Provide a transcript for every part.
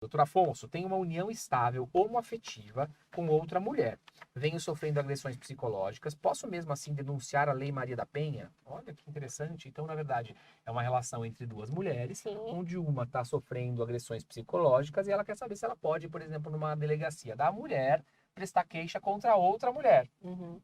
Doutor Afonso, tem uma união estável homoafetiva com outra mulher. Venho sofrendo agressões psicológicas. Posso mesmo assim denunciar a Lei Maria da Penha? Olha que interessante. Então, na verdade, é uma relação entre duas mulheres, Sim. onde uma está sofrendo agressões psicológicas e ela quer saber se ela pode, por exemplo, numa delegacia da mulher, prestar queixa contra outra mulher.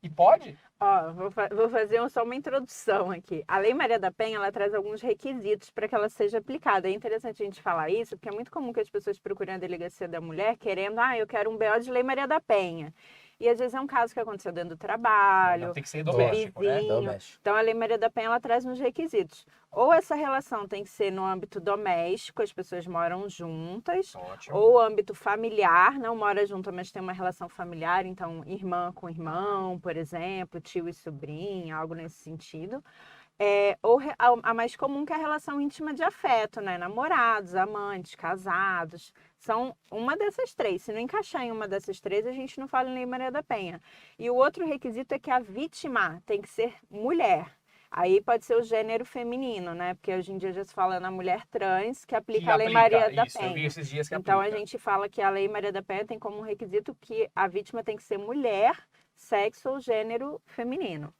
E pode? Ó, vou fazer só uma introdução aqui. A Lei Maria da Penha, ela traz alguns requisitos para que ela seja aplicada. É interessante a gente falar isso, porque é muito comum que as pessoas procurem a delegacia da mulher querendo, eu quero um BO de Lei Maria da Penha. E às vezes é um caso que aconteceu dentro do trabalho, Não, tem que ser do doméstico, né? vizinho. Doméstico. Então a Lei Maria da Penha, ela traz uns requisitos. Ou essa relação tem que ser no âmbito doméstico, as pessoas moram juntas, Ótimo. ou âmbito familiar, não mora junto, mas tem uma relação familiar, então irmã com irmão, por exemplo, tio e sobrinha, algo nesse sentido. A mais comum que é a relação íntima de afeto, né? Namorados, amantes, casados. São uma dessas três. Se não encaixar em uma dessas três, a gente não fala em Lei Maria da Penha. E o outro requisito é que a vítima tem que ser mulher. Aí pode ser o gênero feminino, né? Porque hoje em dia já se fala na mulher trans que aplica a Lei Maria da isso, eu vi Penha. esses dias que Então a aplica. gente fala que a Lei Maria da Penha tem como requisito que a vítima tem que ser mulher, sexo ou gênero feminino.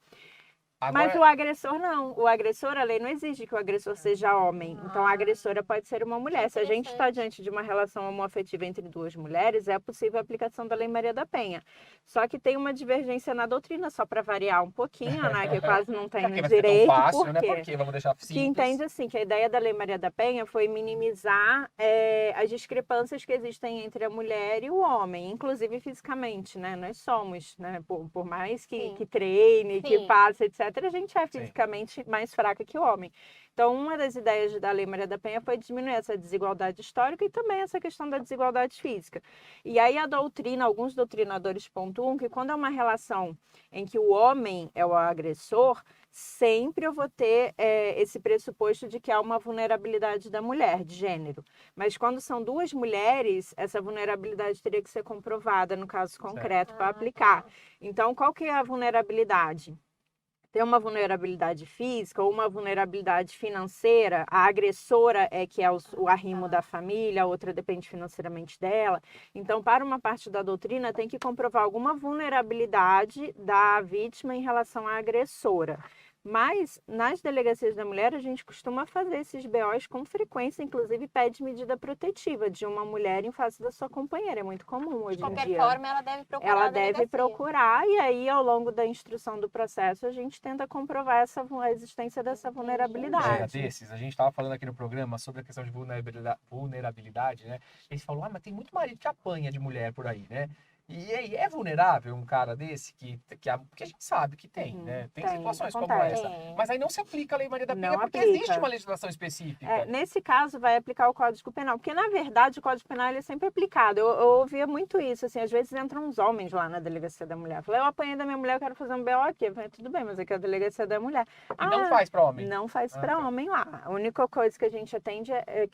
Mas o agressor não. O agressor, a lei não exige que o agressor seja homem. Então a agressora pode ser uma mulher. Se a gente está diante de uma relação homoafetiva entre duas mulheres, é possível a aplicação da Lei Maria da Penha. Só que tem uma divergência na doutrina, só para variar um pouquinho, né? Que quase não tem no Vai ser tão direito. fácil, Por né? quê? Por quê? Vamos deixar simples. Que entende assim, que a ideia da Lei Maria da Penha foi minimizar as discrepâncias que existem entre a mulher e o homem, inclusive fisicamente, né? Nós somos, né? Por mais que treine, que faça, etc., a gente é fisicamente mais fraca que o homem. Então, uma das ideias da Lei Maria da Penha foi diminuir essa desigualdade histórica e também essa questão da desigualdade física. E aí a doutrina, alguns doutrinadores pontuam que quando é uma relação em que o homem é o agressor, sempre eu vou ter esse pressuposto de que há uma vulnerabilidade da mulher, de gênero. Mas quando são duas mulheres, essa vulnerabilidade teria que ser comprovada no caso concreto para aplicar. Então, qual que é a vulnerabilidade? Tem uma vulnerabilidade física ou uma vulnerabilidade financeira, a agressora é que é o arrimo da família, a outra depende financeiramente dela. Então, para uma parte da doutrina, tem que comprovar alguma vulnerabilidade da vítima em relação à agressora. Mas, nas delegacias da mulher, a gente costuma fazer esses BOs com frequência, inclusive pede medida protetiva de uma mulher em face da sua companheira. É muito comum hoje em dia. De qualquer forma, ela deve procurar Ela a deve delegacia. procurar e aí, ao longo da instrução do processo, a gente tenta comprovar a existência dessa vulnerabilidade. Desses, a gente estava falando aqui no programa sobre a questão de vulnerabilidade, né? Eles falam, mas tem muito marido que apanha de mulher por aí, né? E aí, é vulnerável um cara desse porque a gente sabe que tem, né? Tem situações como acontece. essa. Mas aí não se aplica a Lei Maria da Penha Não porque aplica. existe uma legislação específica. Nesse caso, vai aplicar o Código Penal, porque, na verdade, o Código Penal ele é sempre aplicado. Eu ouvia muito isso, assim, às vezes entram uns homens lá na delegacia da mulher. Eu falei, eu apanhei da minha mulher, eu quero fazer um BO aqui. Eu falei, tudo bem, mas aqui é a delegacia da mulher. E não faz para homem? Não faz para homem lá. A única coisa que a gente atende é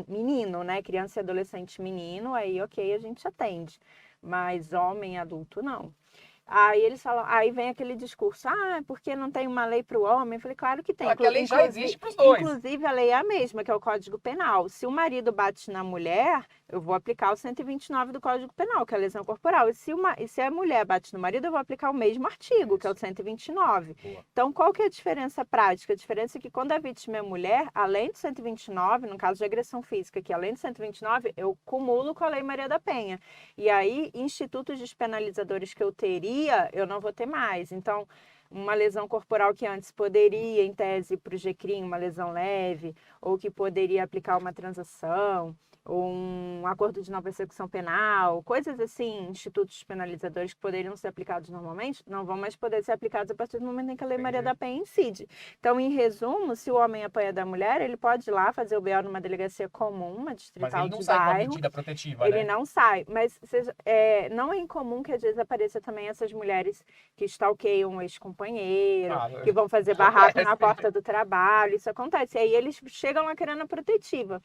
menino, né? Criança e adolescente menino, aí ok, a gente atende. Mas homem adulto não. Aí eles falam, aí vem aquele discurso, porque não tem uma lei para o homem? Eu falei, claro que tem. Porque a lei já existe para os dois. Inclusive, a lei é a mesma, que é o Código Penal. Se o marido bate na mulher, eu vou aplicar o 129 do Código Penal, que é a lesão corporal. E se a mulher bate no marido, eu vou aplicar o mesmo artigo, que é o 129. Boa. Então, qual que é a diferença prática? A diferença é que quando a vítima é mulher, além do 129, no caso de agressão física, que além do 129, eu cumulo com a Lei Maria da Penha. E aí, institutos despenalizadores que eu teria, eu não vou ter mais. Então, uma lesão corporal que antes poderia, em tese, para o GCRIM, uma lesão leve, ou que poderia aplicar uma transação, ou um acordo de não persecução penal, coisas assim, institutos penalizadores que poderiam ser aplicados normalmente, não vão mais poder ser aplicados a partir do momento em que a Lei Maria da Penha incide. Então, em resumo, se o homem apanha da mulher, ele pode ir lá fazer o BO numa delegacia comum, uma distrital de bairro. Mas ele não sai com a medida protetiva, ele né? não sai, mas não é incomum que às vezes apareça também essas mulheres que stalkeiam um ex-companheiro, que vão fazer barraco na porta do trabalho, isso acontece. E aí eles chegam lá querendo a protetiva.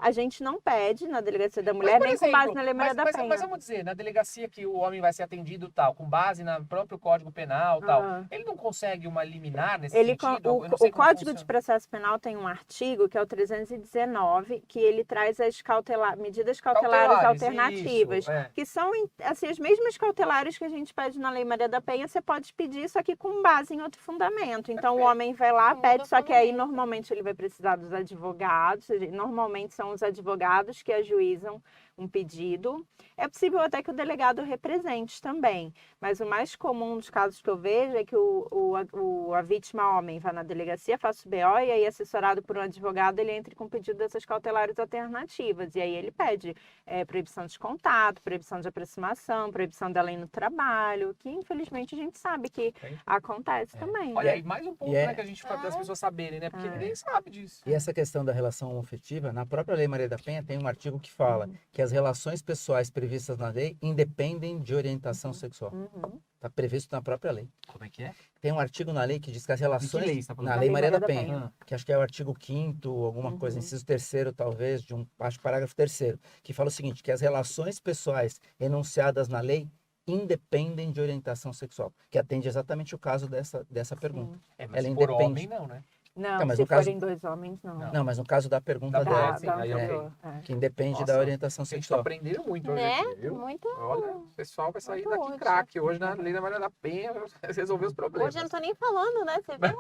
a gente não pede na Delegacia da Mulher, por nem com base exemplo, na Lei Maria da Penha. Mas vamos dizer, na delegacia que o homem vai ser atendido tal, com base no próprio Código Penal tal, Ah. ele não consegue uma liminar nesse Ele, sentido? Eu não o sei como Código de funciona. Processo Penal tem um artigo, que é o 319, que ele traz as medidas cautelares alternativas, isso, é. que são assim, as mesmas cautelares que a gente pede na Lei Maria da Penha, você pode pedir, só que com base em outro fundamento. Então, o homem vai lá, pede, só que aí, normalmente, ele vai precisar dos advogados, normalmente são os advogados que ajuizam um pedido. É possível até que o delegado represente também, mas o mais comum dos casos que eu vejo é que a vítima homem vai na delegacia, faça o BO, e aí, assessorado por um advogado, ele entra com pedido dessas cautelares alternativas, e aí ele pede proibição de contato, proibição de aproximação, proibição dela ir no trabalho, que infelizmente a gente sabe que acontece também. Olha né? aí, mais um ponto, né, que a gente fala das pessoas saberem, né? Porque ninguém sabe disso. E essa questão da relação homoafetiva, na própria Lei Maria da Penha tem um artigo que fala que as relações pessoais previstas na lei independem de orientação sexual. Está previsto na própria lei. Como é que é? Tem um artigo na lei que diz que as De que relações... lei você tá falando? Na Da Lei Lei Maria da Maria da Penha, Penha. que acho que é o artigo 5º, alguma coisa, inciso 3º, talvez, acho que parágrafo 3º, que fala o seguinte, que as relações pessoais enunciadas na lei independem de orientação sexual, que atende exatamente o caso dessa pergunta. É, mas Ela se for independe. homem, não, né? Não, Tá, mas se no caso- forem dois homens, não. Não, mas no caso da pergunta Da dela, mulher, sim, aí eu anterior, que independe Nossa, da orientação Vocês sexual. estão aprendendo muito hoje Né? aqui, viu? Muito. Olha, o pessoal vai sair Muito daqui útil. craque hoje na Lei da Maria da Penha, resolver os problemas. Hoje eu não tô nem falando, né? Você viu?